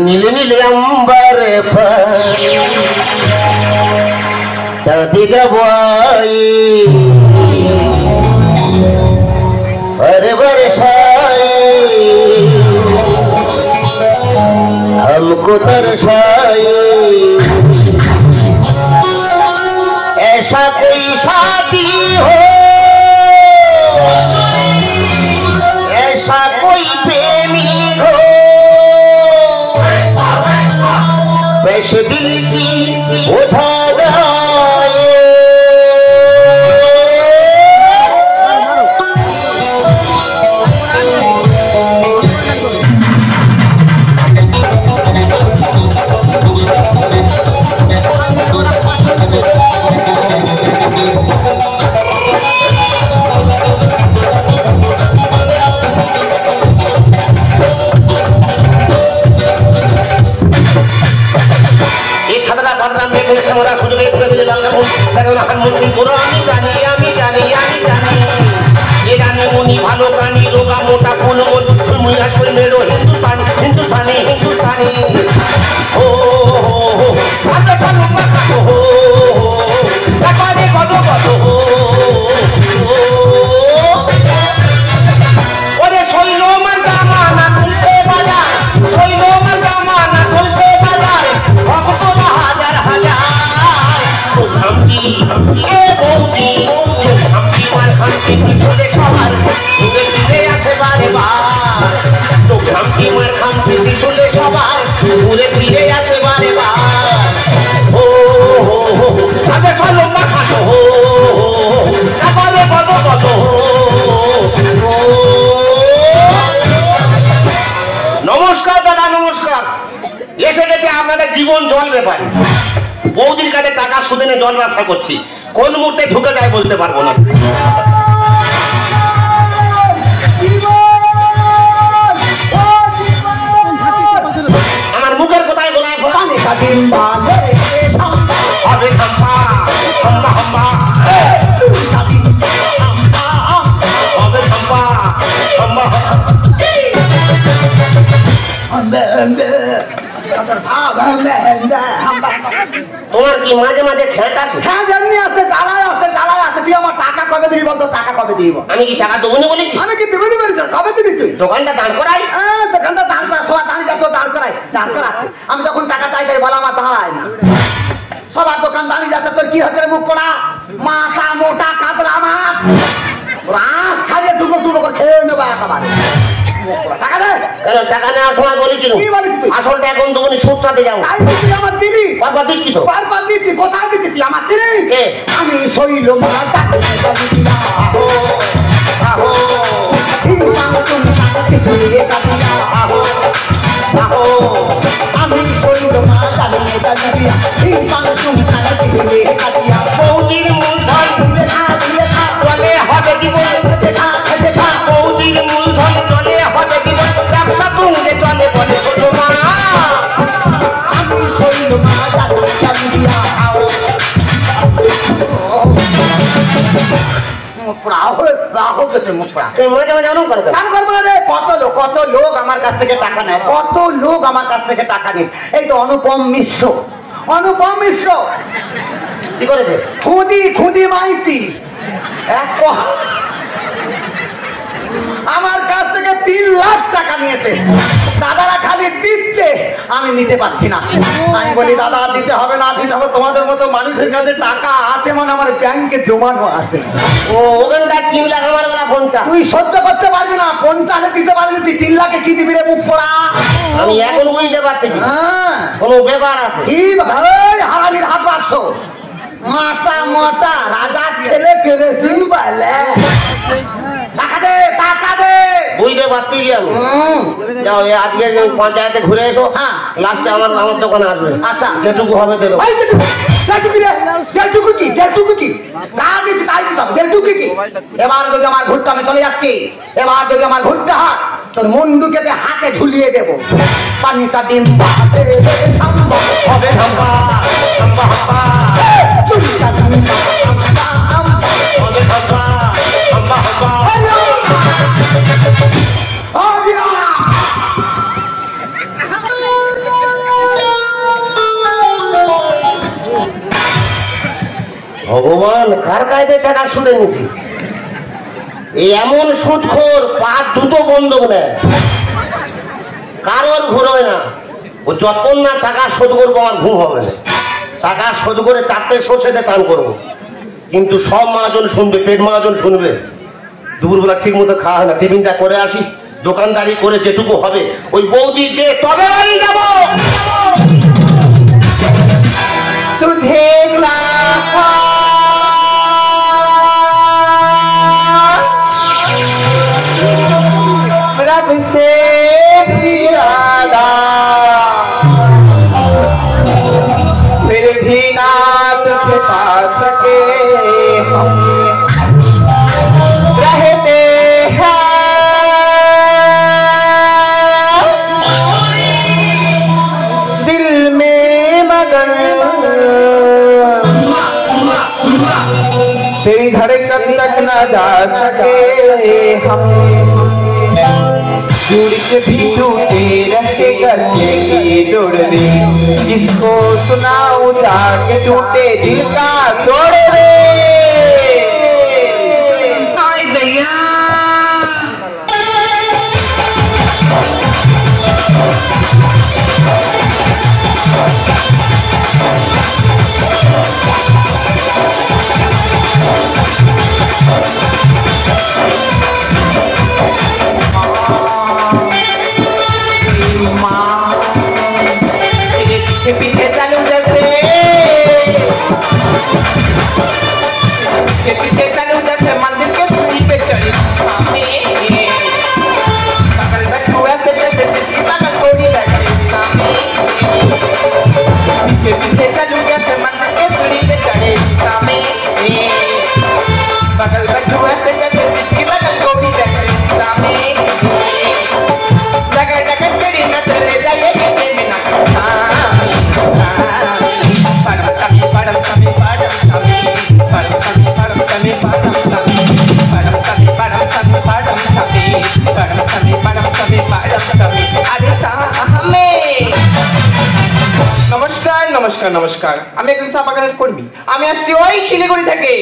নীল নীল অম্বরে চাঁদিকে বই हर बरसाए हमको तरसाए ऐसा कोई शादी हो ऐसा कोई प्रेमी हो वैसे दिल की बुझा जाए ভালো প্রাণী রোগা মোটা কোনো মেরো হিন্দুস্তানি হিন্দুস্তানি হিন্দুস্তানি ও কত কত ওরে শৈল মার জামানা তুলছে বাজার শৈল মার জামানা তুলছে বাজার ভক্ত হাজার হাজার খামতি এ বৌদি খামতি মার খামতি পিছনে সবার ঘুরে ফিরে আসে বারে বার তো খামতি মার খামতি পিছনে সবার ঘুরে ফিরে আসে বারে বার ও আগে চলো মাখাটো তারপরে কত কত নমস্কার দাদা নমস্কার এসে গেছে আপনাদের জীবন জল ব্যাপারে বৌদির কাছে টাকা সুদে নিয়ে জল ব্যবসা করছি কোন মুহূর্তে ঢুকে যায় বলতে পারবো না আমার মুখের কোথায় গোলায় হবে হাম্বা হাম্বা হাম্বা হবে হাম্বা হাম্বা তোমার কি মাঝে মাঝে খেত আছে? হ্যাঁ যেমনি আছে জ্বালায় আছে জ্বালায় আছে তুই আমার টাকা কবে দিবি বলতো টাকা কবে দিব আমি কি টাকা দেবো না বলেছি? আমি কি দেবো বলেছি কবে দিবি তুই? দোকানটা দাঁড় করাই দোকানটা দাঁড় করা সবাই দাঁড়িয়ে যাচ্ছে দাঁড় করাই দাঁড় করাচ্ছে আমি যখন টাকা চাই তাই বলা আমার দাঁড়ায় না সবার দোকান দাঁড়িয়ে যাচ্ছে তোর কি হচ্ছে মুখ করা মাথা মোটা কাতলা মাছ রাত ছাড়িয়ে টুকরো টুকরো করে খেয়ে নেবো একেবারে টাকা দে টাকা নেওয়ার সময় বলেছিল আসলটা এখন দোকানে সুদটাতে যাবো আমার দিবি বারবার দিচ্ছি তো বারবার দিচ্ছি কোথায় দিচ্ছি তুই আমার দিবি আমি শৈল আমি শৈল বৌদির মূলধন চলে হবে জীবন বৌদির মূলধন চলে হবে জীবন ব্যবসা সঙ্গে চলে বলে ছোট মা আমি শৈল কত লোক আমার কাছ থেকে টাকা নেয় কত লোক আমার কাছ থেকে টাকা নেয় এই তো অনুপম মিশ্র কি করেছে খুদি মাইতি আমার কাছ থেকে 3 লাখ টাকা নিয়েছে দাদারা খালি দিচ্ছে আমি নিতে পারছি না আমি বলি দাদা দিতে হবে না দিতে হবে তোমাদের মতো মানুষের কাছে টাকা আছে মানে আমার ব্যাংকে জমানো আছে ও ওখানটা 3 লাখ আমার বেলা 50 তুই সহ্য করতে পারবি না 50 দিতে পারবি তুই 3 লাখে কি দিবি রে মুখ পোড়া আমি এখন বুঝতে পারছি কোনো ব্যাপার আছে কি ভাই হারামির হাত বাঁধছো মাথা মোটা রাজা ছেলে কেরেসিন বলে টাকা দে বুঝতে পারছি যাও আজকে পঞ্চায়েতে ঘুরে এসো হ্যাঁ লাস্টে আমার দোকানে আসবে আচ্ছা যেটুকু হবে দেবো এবার যদি আমার ঘুরতে আমি চলে যাচ্ছি এবার যদি আমার ঘুরতে হয় তোর মুন্ডুকে হাতে ঝুলিয়ে দেবো পানিটা ডিম হবে সাহেবের টাকা শুনে নিয়েছি। এই এমন সুদখোর, পাঁচ জুতো বন্ধক নেয়, কারোর ঘুরবে না। ও যতক্ষণ না টাকা শোধ করবো আমার ঘুম হবে না। টাকা শোধ করে 4টে সর্ষেতে চান করবো, কিন্তু সব মহাজন শুনবে, পেট মহাজন শুনবে। দুপুরবেলা ঠিক মতো খাওয়া হয় না, টিফিনটা করে আসি, দোকানদারি করে যেটুকু হবে ওই বৌদি দে, তবে বাড়ি যাবো। तुझे चाहा रब से भी ज्यादा, फिर भी ना तुझे पा सके हम रहते हैं दिल में मगन, तेरी धड़कन तक न जा सके हम, जुड़ के भी टूटे रहते करके की जोड़ दे, जिसको सुनाऊं जाके टूटे दिल का तोड़ दे। हाय दैया पीछे चलूं जैसे, पीछे चलूं जैसे मंदिर के सीढ़ी पे चढ़ी सामने, बगल बैठू ऐसे जैसे किसी बगल कोड़ी बैठे सामने, पीछे पीछे चलूं जैसे मंदिर के सीढ़ी पे चढ़े सामने, बगल बैठू ऐसे जैसे किसी बगल कोड़ी बैठे सामने, जगह जगह तेरी नजर ले जाए किसी में ना নমস্কার নমস্কার নমস্কার, আমি একজন চা বাগানের কর্মী। আমি আসছি ওই শিলিগুড়ি থেকে।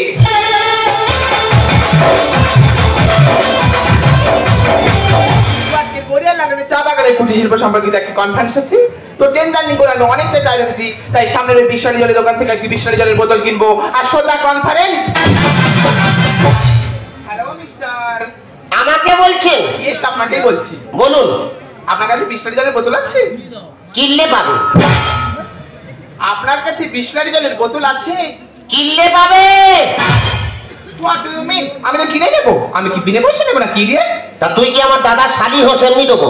চা বাগানের কুটির শিল্প সম্পর্কিত একটা কনফারেন্স আছে, তো ট্রেন জার্নি করে আমি অনেকটা টায়ার্ড হয়েছি, তাই সামনের ওই বিশালী জলের দোকান থেকে একটি বিশালী জলের বোতল কিনবো আর সোজা কনফারেন্স। হ্যালো মিস্টার, আমাকে বলছে? ইয়েস, আপনাকেই বলছি। বলুন। আপনার কাছে বিশালী জলের বোতল আছে? কিনলে পাবে। আপনার কাছে বিশালী জলের বোতল আছে? কিনলে পাবে। What do you mean? আমি তো কিনে নেবো। আমি কি বিনে পয়সা নেবো না কি রে? তা তুই কি আমার দাদা শালি হোসেন নি দেবো?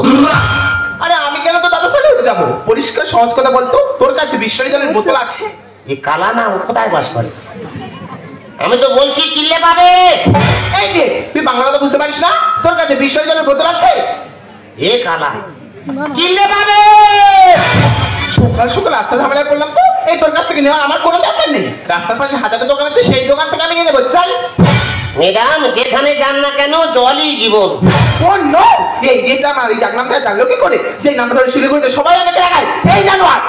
আরে আমি কেন তো দাদার সাথে হতে যাবো? পরিষ্কার সহজ কথা বলতো, তোর কাছে বিশালী জলের বোতল আছে? এই কালা না ও কোথায় বাস করে? আমি তো বলছি কিনলে পাবে। এই যে তুই বাংলা কথা বুঝতে পারিস না? তোর কাছে বিশালী জলের বোতল আছে? এ কালা, কিনলে পাবে। সকাল সকাল আচ্ছা ঝামেলা করলাম তো, এই তোর কাছ থেকে নেওয়া আমার কোনো দরকার নেই। রাস্তার পাশে হাজারটা দোকান আছে, সেই দোকান থেকে আমি নিয়ে নেবো। চল ম্যাডাম, যেখানে যান না কেন জলই জীবন। ও নো, এই যেটা আমার এই নামটা জানলো কি করে? যে নামটা ধরে শিলিগুড়িতে সবাই আমাকে দেখায়। এই জানোয়ার,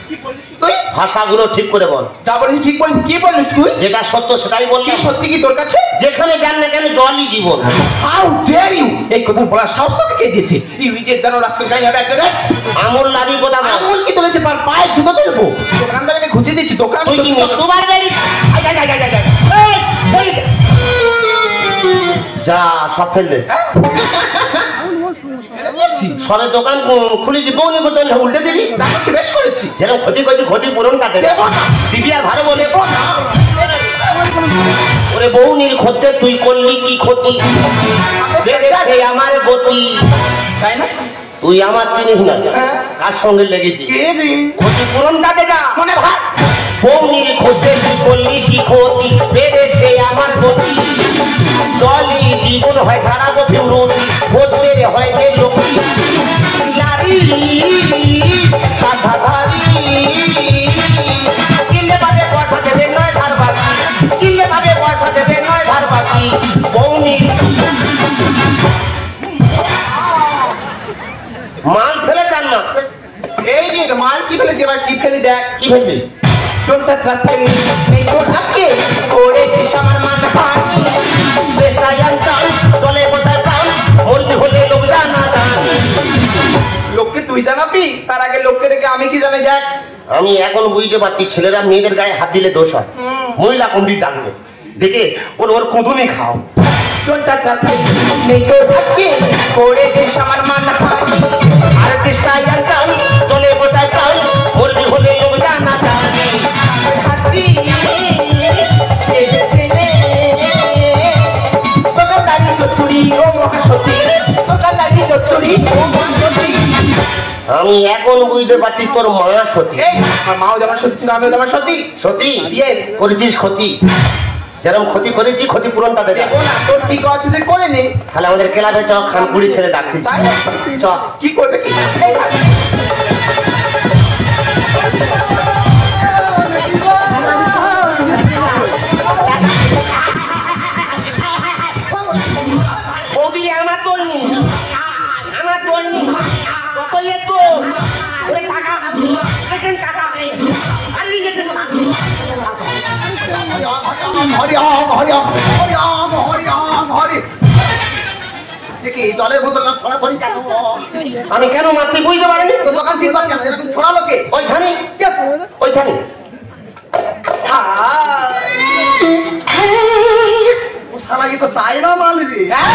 কি বলিস তুই? ভাষাগুলো ঠিক করে বল। যা বলিস ঠিক বলিস। কি বলিস তুই? যেটা সত্য সেটাই বললি। সত্যি কি তোর কাছে? যেখানে যান না কেন জলই জীবন। How dare you! এই কথা বলার সাহস তোকে কে দিয়েছে? ইউ ইডিয়েট, জানো রাস্তায় গায়ে হবে একটা রে। আমল লাভি কথা বল। আমল কি তুলেছে? পার পায়ে জুতো দেবো। দোকানদার আমি খুঁজে দিচ্ছি। দোকান তুই কি মৃত্যুবার বেরি? যা সব ফেললে। সবে দোকান খুলেছি, বউনি করতে উল্টে দিবি। কি বেশ করেছি? যেরকম ক্ষতি করছি ক্ষতি পূরণ কাটে দিবি আর ভালো বলে। ওরে বউনির ক্ষতে তুই করলি কি ক্ষতি? বেড়েছে আমার গতি। তাই না? তুই আমার চিনিস না, কার সঙ্গে লেগেছি? ক্ষতি পূরণ কাটে যা মনে ভাব। বউনির ক্ষতে তুই করলি কি ক্ষতি? বেড়েছে আমার গতি। জলই জীবন হয় ধারাবো বিরতি, ভোটের হয় যে লোকি লারি কাঁধাধারি। কিনলে ভাবে পয়সা দেবে নয় ধার বাকি, কিনলে ভাবে পয়সা দেবে নয় ধার বাকি। বউনি মাল ফেলে যান না। এই যে মাল কি ফেলেছি, এবার কি ফেলি দেখ। কি ফেলবি? Don't touch us, baby. Make your happy. করেছিস আমার মান হানি দেশটাই আনতাম চলে কোথায় প্রাণ হলে হলে লোক জানা জানি লোককে তুই জানাবি তার আগে লোককে রেখে আমি কি জানি দেখ আমি এখন বুঝতে পারছি ছেলেরা মেয়েদের গায়ে হাত দিলে দোষ হয় মহিলা কোনটি ডাকবে দেখে ওর কুঁদুনি খাও Don't touch us, baby. Make your happy. করেছিস আমার মান হানি আর দেশটাই আনতাম চলে কোথায় প্রাণ হলে হলে লোক জানা জানি হাসি আমি এখন বুঝতে পারছি তোর মা সতী আমার মাও যেমন সত্যি ছিল আমিও তেমন সত্যি সতী Yes. করেছিস ক্ষতি যেরকম ক্ষতি করেছি ক্ষতিপূরণটা দেবে দেখো না তোর ঠিক আছে তুই করে নে তাহলে আমাদের ক্লাবে চ খানপুরি ছেলে ডাকতে চ কি করবে কি বৌদি আমার তোর নি আমার তোর নি কত একটু ওরে টাকা সেকেন্ড টাকা আলি যেতে হরি ওম হরি ওম হরি ওম হরি ওম হরি দেখি জলের বোতল না ছড়াছড়ি কেন আমি কেন মাতৃ বুঝতে পারিনি তো দোকান ঠিক কেন এরকম ছড়ালো কে ওইখানে ওইখানে ও শালা ये तो তাই না মালবি হ্যাঁ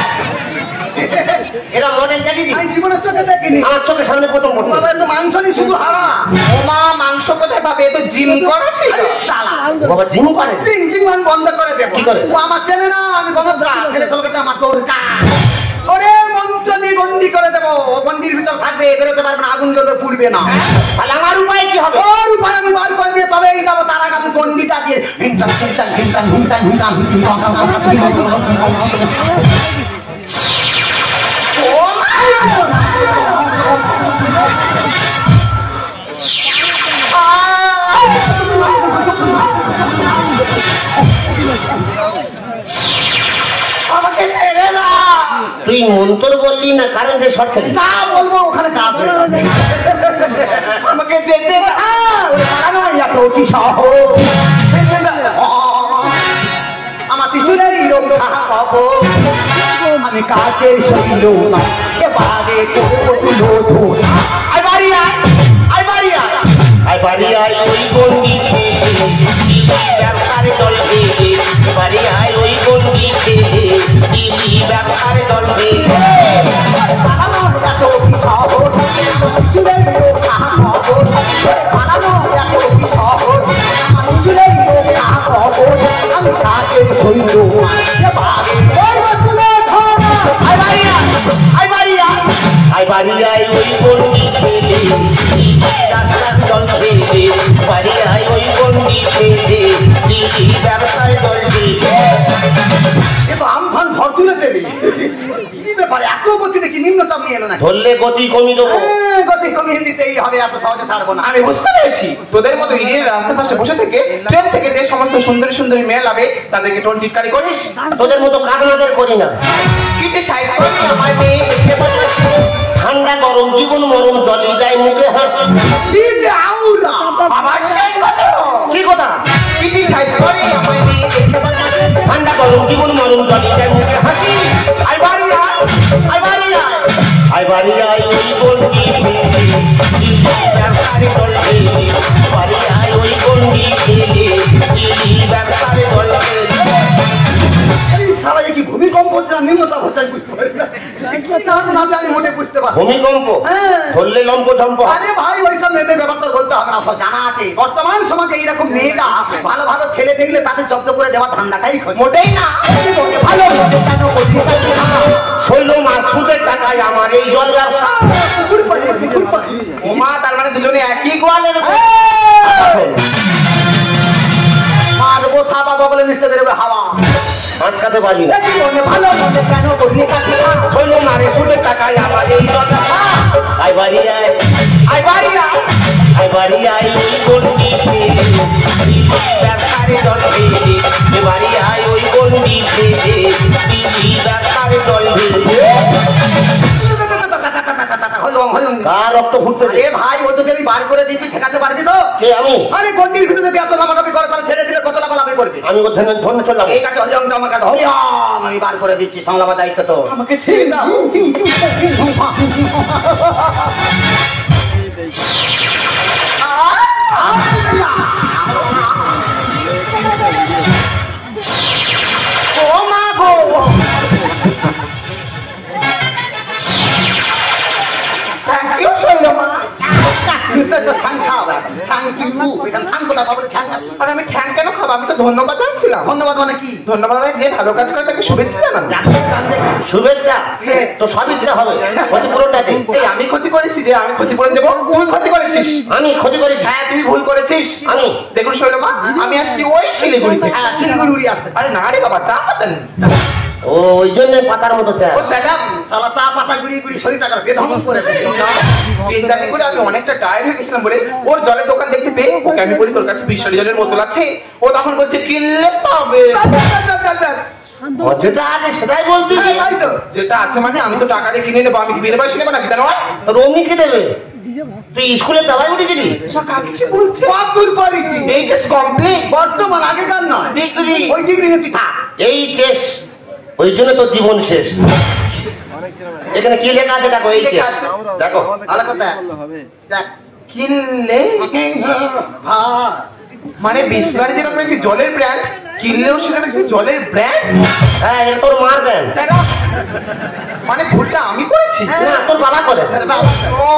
এরা মডেল দেখি আমি জীবনের চোখে দেখিনি আমার চোখের সামনে প্রথম পড়ছে বাবা তো মাংস নি শুধু হারা ও মা মাংস কোথায় পাবে এ তো জিম করে শালা বাবা জিম করে টিং টিং মান বন্ধ করে দেব কি করে? ও আমার চেনে না আমি গণদা ছেলে কলকাতা আমার তোর কা ওরে মন্ত্র দিয়ে গন্ডি করে দেব ও গন্ডির ভিতর থাকবে বেরোতে পারবে না আগুন জ্বলে পুড়বে না তাহলে আমার উপায় কি হবে ওর উপায় আমি বার করে দিয়ে তবেই যাবো তার আগে আমি গন্ডিটা দিয়ে হিংটাং হিংটাং হিংটাং হিংটাং হিংটাং আমাকে ছেড়ে না তুই মন্তর বললি না কারেন্টের শর্ট খেলি তা বলবো ওখানে কাজ হয়ে যাবে। আমাকে যেতে না ওরে পালানো এত কি সাহস আমার ত্রিশুলের রক্ষা পাব আমি কাকে সইল না এবারে তুলো ধরা আই বাড়ি আয় আই বাড়ি আয় আই বাড়ি আয় ওই গন্ডি খেয়ে ব্যবসারে দল খেয়ে বাড়ি আয় ওই গন্ডি খেয়ে দিলি ব্যবসারে দল খেয়ে পালানো এত কি সাহস ত্রিশুলের রক্ষা পাব পালানো এত কি সাহস আমার ত্রিশুলের রক্ষা পাব আমি কাকে সইল না এবারে তুলো ধরা আই বাড়ি আয় আই বাড়ি আয় আই বাড়ি আয় ওই গন্ডি খেয়ে ব্যবসার দল খেয়ে বাড়ি আয় ওই গন্ডি খেয়ে দিলি ব্যবসায় দল খেয়ে এ তো আমফান ফরচুনে দেবী কি ব্যাপার এত গতি দেখি নিম্নচাপ নিয়ে এলো না ধরলে গতি কমি দেবো গতি কমিয়ে দিতেই হবে এত সহজে ছাড়বো না আমি বুঝতে পেরেছি তোদের মতো ইডিয়েট রাস্তার পাশে বসে থেকে ট্রেন থেকে যে সমস্ত সুন্দরী সুন্দরী মেয়ে লাভে তাদেরকে টোন টিটকারি করিস তোদের মতো কাটনাদের করি না কিটে সাইজ করি আমার মেয়ে দেখতে পাচ্ছি ঠান্ডা গরম জীবন মরম জলি যায় মুখে হাসি কি যে আউলা আমার সেই কথা কি কথা কিটে সাইজ করি আমার মেয়ে দেখতে পাচ্ছি ঠান্ডা গরম জীবন মরম জলি যায় মুখে হাসি আই বাড়ি আয় আই বাড়ি আয় আই বাড়ি আয় ওই গন্ডি খেয়ে ব্যবসারে দল খেয়ে বাড়ি আয় ওই গন্ডি খেয়ে দিলি ব্যবসারে দল খেয়ে এই সারা কি ভূমিকম্প হচ্ছে না নিম্নচাপ হচ্ছে আমি বুঝতে পারি না না জানি মোটে বুঝতে পারি ভূমিকম্প হ্যাঁ। ধরলে লম্ব ঝম্প আরে ভাই ওইসব মেয়েদের ব্যাপারটা বলতে হবে না সব জানা আছে বর্তমান সমাজে এইরকম মেয়েরা ভালো ভালো ছেলে দেখলে তাদের জব্দ করে দেওয়া ধান্দাটাই খোঁজে মোটেই না ভালো কেন করছি শৈল মাছ সুদের টাকায় আমার এই জল ব্যবসা ওমা তার মানে দুজনে একই গোয়ালের মারবো থাবা বগলে নিচে বেরোবে হাওয়া আটকাতে পারি না ভালো কেন করলি শৈল মারে সুদের টাকায় আমার এই জল ব্যবসা আই বাড়ি আয় আই বাড়ি আয় আই বাড়ি আয় ওই গন্ডি খেয়ে ব্যবসারে দল খেয়ে বাড়ি আয় ওই গন্ডি খেয়ে দিলি ব্যবসারে দল খেয়ে হলো কার রক্ত ফুটতে? এ ভাই ও যদি আমি বার করে দিচ্ছি ঠেকাতে পারবি তো? কে আমি? আরে গন্ডির ভিতরে যদি এত লাফালাফি করে তাহলে ছেড়ে দিলে কত লাফালাফি করবে? আমি ওখানে ধরে চললাম। এই কাছে হরিয়ম আমার কাছে হরিয়ম আমি বার করে দিচ্ছি, সংলাপের দায়িত্ব তো আমাকে ছেড়ে দাও। ও মা গো, থ্যাংক ইউ শৈলমা। আর আমি ঠ্যাং কেন খাবো? আমি তো ধন্যবাদ জানাচ্ছিলাম। ধন্যবাদ মানে কি? ধন্যবাদ মানে যে ভালো কাজ করে তাকে শুভেচ্ছা জানানো। শুভেচ্ছা তো সব ইচ্ছা হবে, ক্ষতিপূরণটা দে। এই আমি ক্ষতি করেছি যে আমি ক্ষতিপূরণ দেবো? তুই ক্ষতি করেছিস। আমি ক্ষতি করি? হ্যাঁ তুই ভুল করেছিস। আমি দেখুন শৈলমা, আমি আসছি ওই শিলিগুড়ি থেকে। হ্যাঁ, শিলিগুড়ি উড়ি আসতে। আরে না রে বাবা, চা পাতা নেই। ও ওই জন্য পাতার মতো চা। ও স্যাডাম, শালা চা পাতা গুড়িয়ে গুড়িয়ে শরীরটা খারাপ, বেধঙ্গ করে ফেলে। চিন্তামি করে আমি অনেকটা টায়ার্ড হয়ে গেছিলাম বলে ওর জলের দোকান দেখতে পেয়ে ওকে আমি বলি তোর কাছে বিশাল জলের বোতল আছে? ও তখন বলছে কিনলে পাবে। যেটা আছে সেটাই বলতে হ্যাঁ, তাই তো। যেটা আছে মানে আমি তো টাকা দিয়ে কিনে নেবো, আমি কি বিনা পয়সা নেবো নাকি? জানো তোর অমনি কে দেবে? তুই স্কুলে দাবাই উঠেছিলি? কাকে কি বলছে? কত দূর পড়েছি? এই যে কমপ্লিট বর্তমান আগেকার নয়, ডিগ্রি। ওই ডিগ্রি নিতে থাক। এই শেষ, ওই জন্য তোর জীবন শেষ। এখানে কি লেখা আছে দেখো, এই শেষ দেখো। ভালো কথা দেখ। কিনলে মানে বিসলারি যেরকম একটি জলের ব্র্যান্ড, কিনলেও সেরকম একটি জলের ব্র্যান্ড। হ্যাঁ এটা তোর মার ব্যান্ড। মানে ভুলটা আমি করেছি? না তোর বাবা করে। ও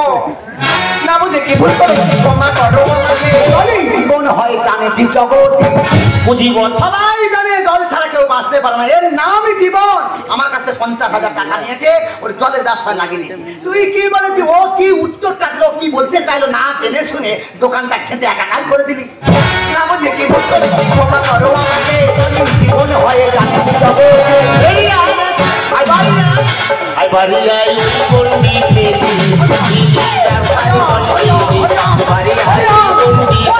না বুঝে কি ভুল করেছি? ক্ষমা করো আমাকে। জলেই জীবন হয় প্রাণের জগতে, জীবন সবাই জানে জল ছাড়া কেউ বাঁচতে পারে না, এর নামই জীবন। আমার কাছে 50,000 টাকা নিয়েছে, ওর জলের ব্যবসা লাগিয়ে দিয়েছে। তুই কি বলেছি? ও কি উত্তরটা দিল, কি বলতে চাইলো না জেনে শুনে দোকানটা খেতে একাকার করে দিলি। না বুঝে কি ভুল করেছি? ক্ষমা করো আমাকে। জলেই জীবন হয় প্রাণের জগতে। এই আয় বাড়ি আয়। আই বাড়ি আই গন্ডি পেলি, ব্যবসায় বাড়ি আই গন্ডি পেলি।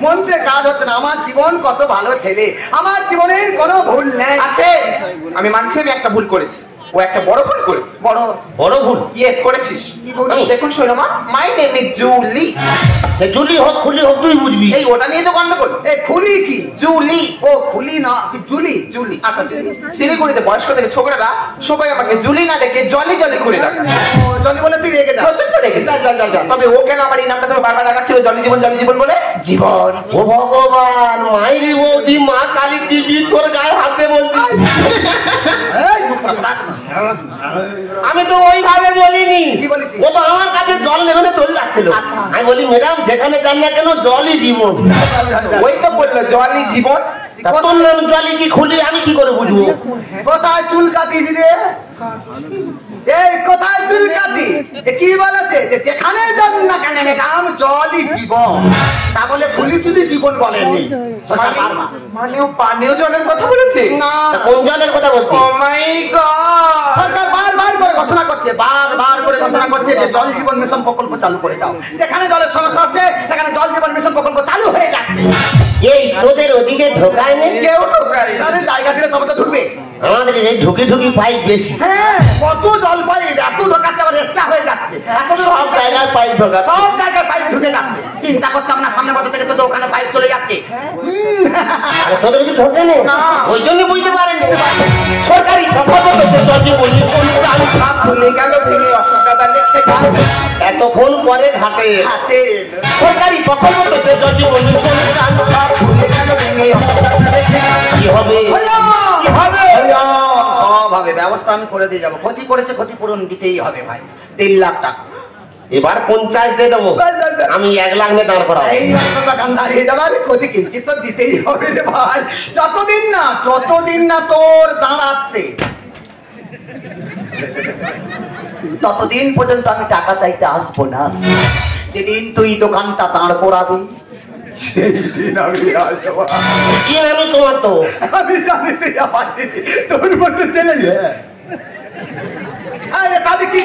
মন্ত্রে কাজ হচ্ছে না। আমার জীবন কত ভালো ছেলে, আমার জীবনের কোনো ভুল নেই। আছে, আমি মানছি আমি একটা ভুল করেছি। ও একটা বড় ভুল করেছে। বড় বড় ভুল ইয়েস করেছিস। কি ভুল? দেখুন শৈলমা, মাই নেম ইজ জুলি। সে জুলি হোক খুলি হোক তুই বুঝবি। এই ওটা নিয়ে তো গন্ডগোল। এ খুলি কি? জুলি। ও খুলি না, কি জুলি? জুলি। আচ্ছা জুলি। শিলিগুড়িতে বয়স্ক থেকে ছোকরারা সবাই আমাকে জুলি না ডেকে জলি জলি করে ডাকে। ও, জলি বলে তুই রেগে যা। প্রচন্ড রেগে যায়। তবে ও কেন আমার এই নামটা ধরে বারবার ডাকাচ্ছিল জলি জীবন বলে? জীবন ও ভগবান, মাইরি বৌদি মা কালী দিবি তোর গায়ে হাতে বলবি। এই, আমি তো ওইভাবে বলিনি। কি বলেছিস? ও তো আমার কাছে জল নেবে না চলে যাচ্ছিল। আচ্ছা। আমি বলি ম্যাডাম যেখানে যান না কেন জলই জীবন। ওই তো বললো জলি জীবন। তা তোর নাম জলি কি খুলি আমি কি করে বুঝবো? কোথায় চুল কাটিস রে? এই কোথায় চুল কাটিস? এ কি বলেছে যে যেখানে যান না কেন ম্যাডাম জলই জীবন, তা বলে খুলি চুলি জীবন বলেনি। মানে ও পানীয় জলের কথা বলেছে? না, তা কোন জলের কথা বলছি? ও মাই গড। সরকার বারবার করে ঘোষণা করছে, বারবার করে ঘোষণা করছে যে জল জীবন মিশন প্রকল্প চালু করে দাও। যেখানে জলের সমস্যা হচ্ছে সেখানে জল জীবন মিশন প্রকল্প চালু হয়ে যাচ্ছে। এই তোদের ওদিকে ঢোকায় নেই? কেউ ঢোকায় না। তাদের জায়গা দিলে তবে তো ঢুকবে। আমাদের এই ঢুকি ঢুকি পাইপ বেশি। হ্যাঁ, কত জল পাই এত ঢোকাচ্ছে, আবার এক্সট্রা হয়ে যাচ্ছে। এত সব জায়গায় পাইপ ঢোকা। সব জায়গায় পাইপ ঢুকে যাচ্ছে। চিন্তা করতাম না সামনে বছর থেকে তো ওখানে পাইপ চলে যাচ্ছে। আরে তোদের কি ঢোকে নেই? না। ওই জন্য বুঝতে পারেনি। সরকারি প্রকল্প তো জল জীবন মিশন চালু। হাত ভুলে গেল ভেঙে অশোক দাদা লিখতে গেল। এতক্ষণ পরে ঘাটে হাতে সরকারি প্রকল্প তো জল জীবন মিশন চালু। ভুলে গেল ভেঙে অশোক দাদা লিখতে গেল। কি হবে? কি হবে? সব হবে, ব্যবস্থা আমি করে দিয়ে যাবো। ক্ষতি করেছে ক্ষতিপূরণ দিতেই হবে ভাই, 3 লাখ টাকা। এবার 50 দিয়ে দেবো, আমি 1 লাখ নিয়ে দাঁড় করাবো। এই অন্তত কান দাঁড়িয়ে যাবার ক্ষতি কিঞ্চিত তো দিতেই হবে রে ভাই। যতদিন না তোর দাঁড়াচ্ছে ততদিন পর্যন্ত আমি টাকা চাইতে আসবো না। যেদিন তুই দোকানটা দাঁড় করাবি সেই দিন আমি আসবো। কি আমি তোমার তো আমি জানি তুই আমার দিদি, তোর মতো ছেলে। আরে চা বিক্রি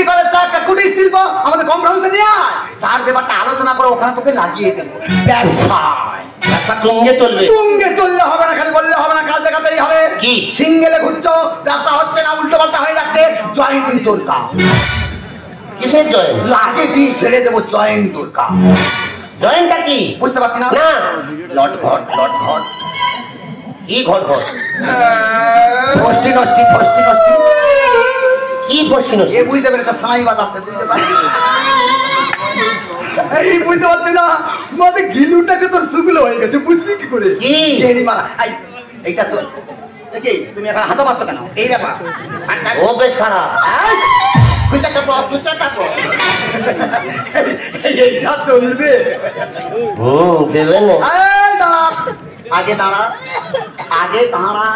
করে চা কুটির শিল্প আমাদের কম ব্রাউন্সে নিয়ে আয়। চার ব্যাপারটা আলোচনা করে ওখানে তোকে লাগিয়ে দেবো ব্যবসায়। ব্যবসা তুঙ্গে চলবে। তুঙ্গে চললে হবে না, খালি বললে হবে না, কাজ দেখাতেই হবে। কি? সিঙ্গেলে ঘুরছো, ব্যবসা হচ্ছে না, উল্টো পাল্টা হয়ে যাচ্ছে, জয়েন দরকার। কিসের জয়েন? লাগে দিয়ে ছেড়ে দেবো, জয়েন দরকার। জয়েনটা কি? বুঝতে পারছি না। না। লট ঘট, লট ঘট। কি ঘট ঘট? ফষ্টি নষ্টি, ফষ্টি নষ্টি। কি প্রশ্ন? এ বুঝতে পেরেছে, সানাই বাজাচ্ছে, বুঝতে পারছি। এই বুঝতে পারছি না, মানে গিলুটাকে তোর শুকলো হয়ে গেছে, বুঝবি কি করে? কি? মালা এইটা তো দেখি, তুমি এখন হাতে পাচ্ছ কেন? এই ব্যাপার। ও বেশ খারাপ। এইটা চলবে। দেবে না। এই দাঁড়া, আগে দাঁড়া, আগে দাঁড়া,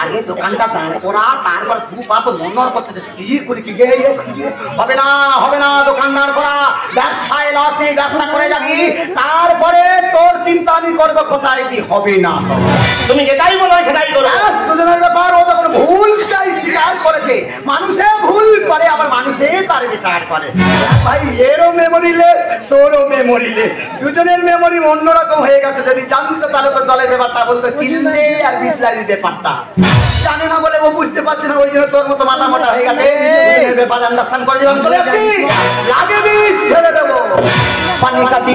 আগে দোকানটা দাঁড় করা, তারপর দু পা তো মনোর করতে কি করি, কি হবে না, হবে না, দোকান দাঁড় করা, ব্যবসায় লস নেই, ব্যবসা করে যাবি, তারপরে তোর চিন্তা আমি করবো কোথায় কি হবে না। তুমি যেটাই বলো সেটাই করো। দুজনের ব্যাপার, ও তখন ভুলটাই স্বীকার করেছে। মানুষে ভুল করে, আবার মানুষে তার বিচার করে। ভাই এরও মেমোরি লেস, তোরও মেমোরি লেস, দুজনের মেমোরি অন্যরকম হয়ে গেছে। যদি জানতো তাহলে তো দলের ব্যাপারটা বলতো কিনলে আর বিসলারির ব্যাপারটা জানে না বলে ও বুঝতে পারছে না, ওই জন্য তোর মতো মাথা মোটা হয়ে গেছে। ব্যাপার আন্ডারস্ট্যান্ড করে দিলাম, চলে যাচ্ছি, লাগে বিষ ছেড়ে দেবো, পানি কাটি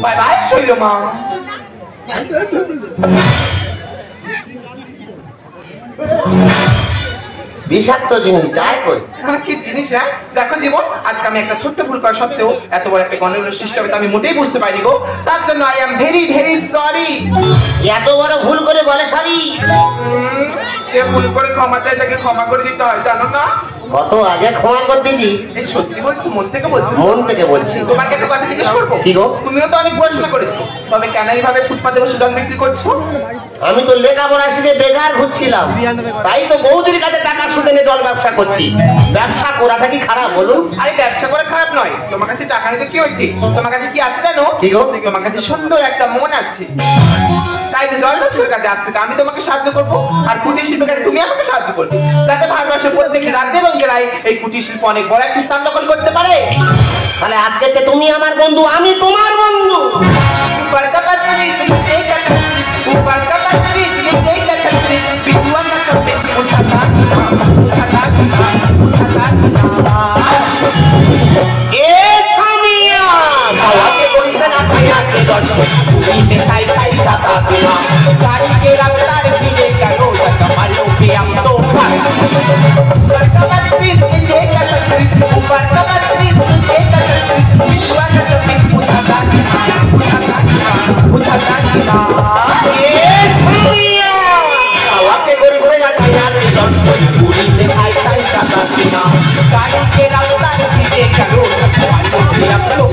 বাই বাই শৈল মা। বিষাক্ত জিনিস যায় কই? কি জিনিস না দেখো জীবন, আজকে আমি একটা ছোট্ট ভুল করা সত্ত্বেও এত বড় একটা গণের সৃষ্টি হবে আমি মোটেই বুঝতে পারিনি গো। তার জন্য I am very very sorry. এত বড় ভুল করে বলে সরি? যে ভুল করে ক্ষমা চাই তাকে ক্ষমা করে দিতে হয়, জানো না? কত আগে ক্ষমা করে দিলি। এই সত্যি বলছি, মন থেকে বলছি। মন থেকে বলছি। তোমাকে একটা কথা জিজ্ঞেস করবো? কি গো? তুমিও তো অনেক পড়াশোনা করেছো, তবে কেন এইভাবে ফুটপাতে বসে জল বিক্রি করছো? আমি তো লেখাপড়া শিখে বেকার ঘুরছিলাম, তাই তো বৌদির কাছে টাকা সুদে নিয়ে জল ব্যবসা করছি। ব্যবসা করাটা কি খারাপ বলুন? আরে ব্যবসা করে খারাপ নয়, তোমার কাছে টাকা নিতে কি হয়েছে? তোমার কাছে কি আছে জানো? কি গো? তোমার কাছে সুন্দর একটা মন আছে, তাই তো জল ব্যবসার কাছে আজ থেকে আমি তোমাকে সাহায্য করবো, আর কুটির শিল্পের কাছে তুমি আমাকে সাহায্য করবে, যাতে ভারতবর্ষের প্রত্যেকটি রাজ্যে এবং জেলায় এই কুটির শিল্প অনেক বড় একটি স্থান দখল করতে পারে। তাহলে আজকে তুমি আমার বন্ধু, আমি তোমার বন্ধু। ऊपर का पत्थरी नीचे का छतरी, ऊपर का पत्थरी नीचे का छतरी, बिजुआ का कपे उठाता उठाता उठाता। ए थामिया बाबा के कोई ना भैया के दर्शन पूरी में खाई खाई जाता बिना गाड़ी के रफ्तार धीरे करो कमालो के हम तो ऊपर का पत्थरी नीचे का छतरी, ऊपर का पत्थरी नीचे का छतरी, बिजुआ का कपे उठाता उठाता उठाता। ए थामिया बाबा के कोई ना भैया के दर्शन पूरी में खाई खाई जाता बिना गाड़ी के रफ्तार धीरे करो कमालो के हम तो